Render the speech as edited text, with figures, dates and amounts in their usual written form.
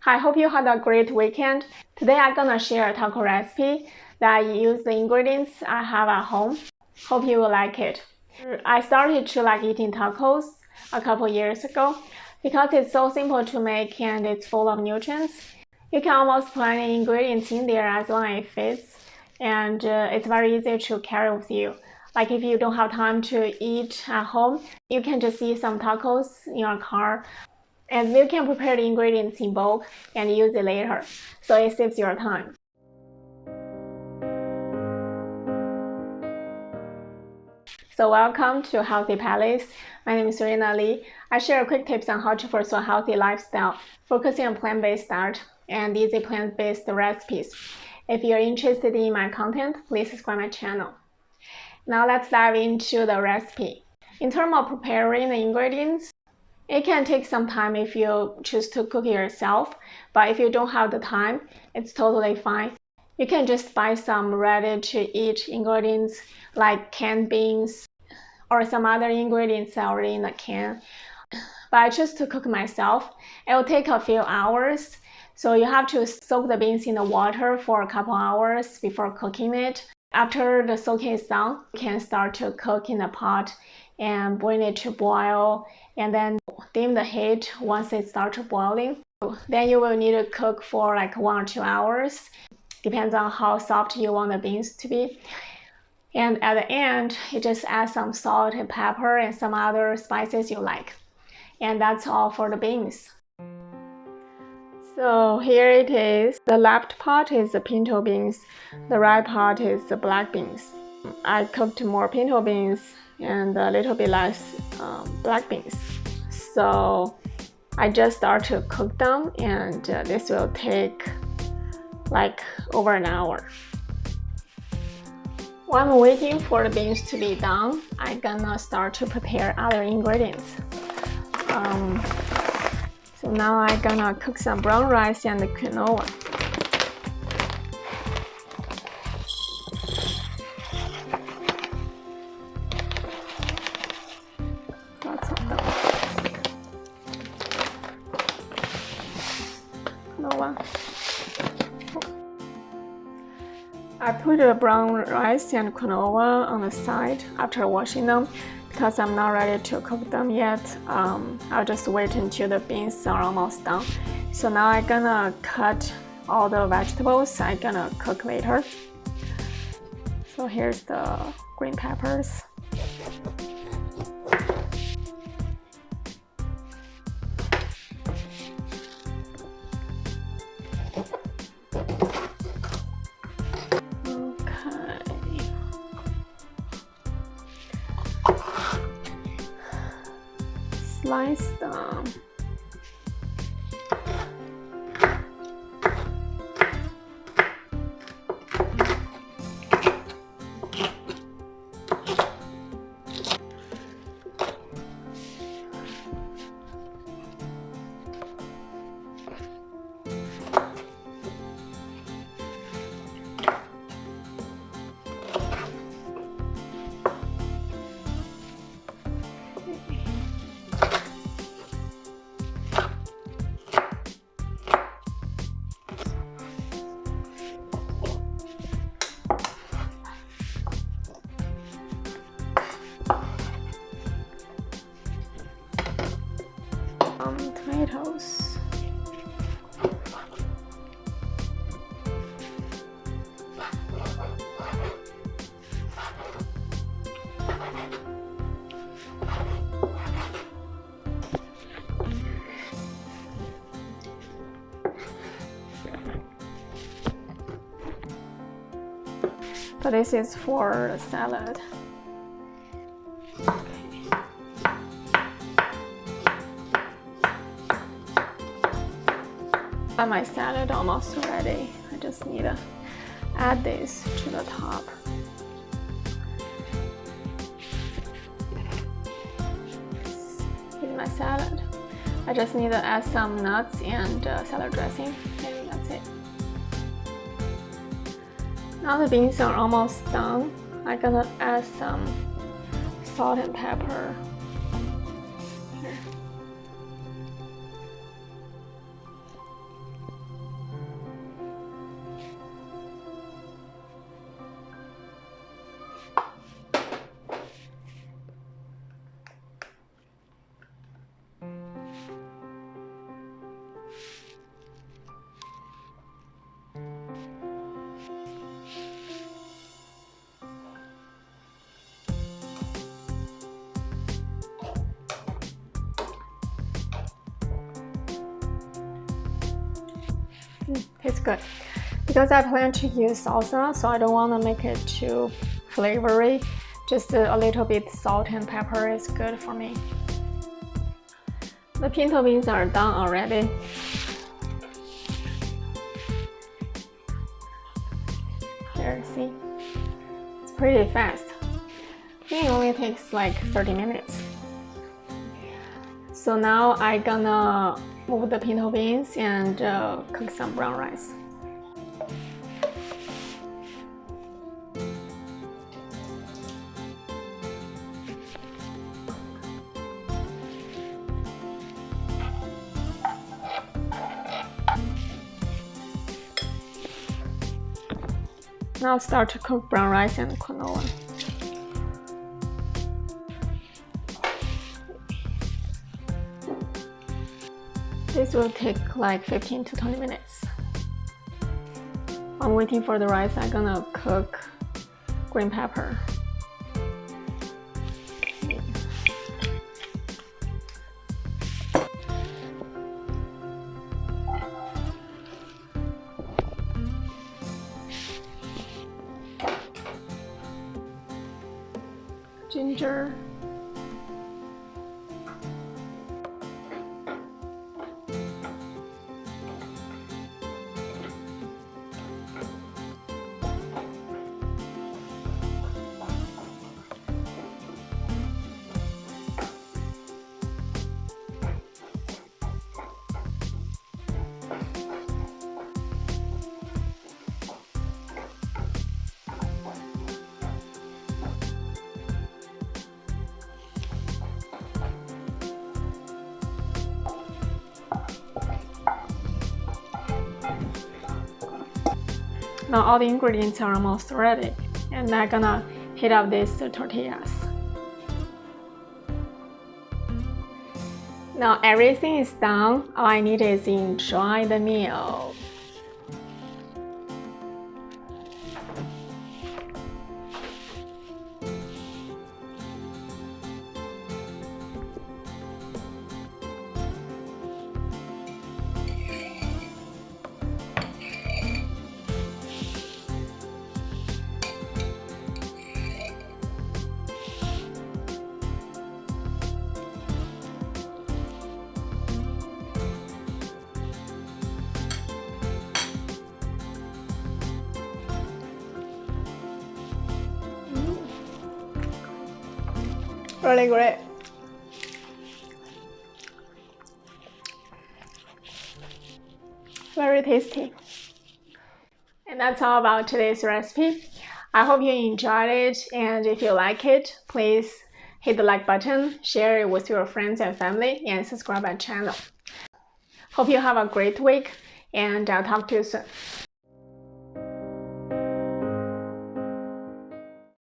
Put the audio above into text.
I hope you had a great weekend. Today I'm gonna share a taco recipe that I use the ingredients I have at home. Hope you will like it. I started to like eating tacos a couple years ago because it's so simple to make and it's full of nutrients. You can almost put any ingredients in there as long as it fits, and it's very easy to carry with you. Like if you don't have time to eat at home, you can just eat some tacos in your car, and you can prepare the ingredients in bulk and use it later, so it saves your time. So welcome to Healthy Palace. My name is Serena Lee. I share quick tips on how to pursue a healthy lifestyle, focusing on plant-based diet and easy plant-based recipes. If you're interested in my content, please subscribe my channel. Now let's dive into the recipe. In terms of preparing the ingredients, it can take some time if you choose to cook it yourself, but if you don't have the time, it's totally fine. You can just buy some ready-to-eat ingredients like canned beans or some other ingredients already in the can. But I choose to cook myself. It will take a few hours, so you have to soak the beans in the water for a couple hours before cooking it. After the soaking is done, you can start to cook in the pot and bring it to boil, and then dim the heat once it starts boiling. Then you will need to cook for like 1 or 2 hours. Depends on how soft you want the beans to be. And at the end, you just add some salt and pepper and some other spices you like. And that's all for the beans. So here it is. The left part is the pinto beans. The right part is the black beans. I cooked more pinto beans and a little bit less black beans. So I just start to cook them, and this will take like over an hour. While I'm waiting for the beans to be done, I'm gonna start to prepare other ingredients. So now I'm gonna cook some brown rice and quinoa. Lots of them. Quinoa. I put the brown rice and quinoa on the side after washing them because I'm not ready to cook them yet. I'll just wait until the beans are almost done. So now I'm gonna cut all the vegetables I'm gonna cook later. So here's the green peppers. Slice them. Tomatoes. But this is for the salad. My salad almost ready. I just need to add this to the top. Here's my salad. I just need to add some nuts and salad dressing, and that's it. Now the beans are almost done. I'm gonna add some salt and pepper. Here. Tastes good. Because I plan to use salsa, so I don't want to make it too flavory. Just a little bit salt and pepper is good for me. The pinto beans are done already. There, see? It's pretty fast. I think it only takes like 30 minutes. So now I'm gonna move the pinto beans and cook some brown rice. Now start to cook brown rice and quinoa. This will take like 15 to 20 minutes. While waiting for the rice, I'm gonna cook green pepper. Ginger. Now all the ingredients are almost ready, and I'm gonna heat up these tortillas. Now everything is done, all I need is enjoy the meal. Really great. Very tasty. And that's all about today's recipe. I hope you enjoyed it, and if you like it, please hit the like button, share it with your friends and family, and subscribe my channel. Hope you have a great week, and I'll talk to you soon.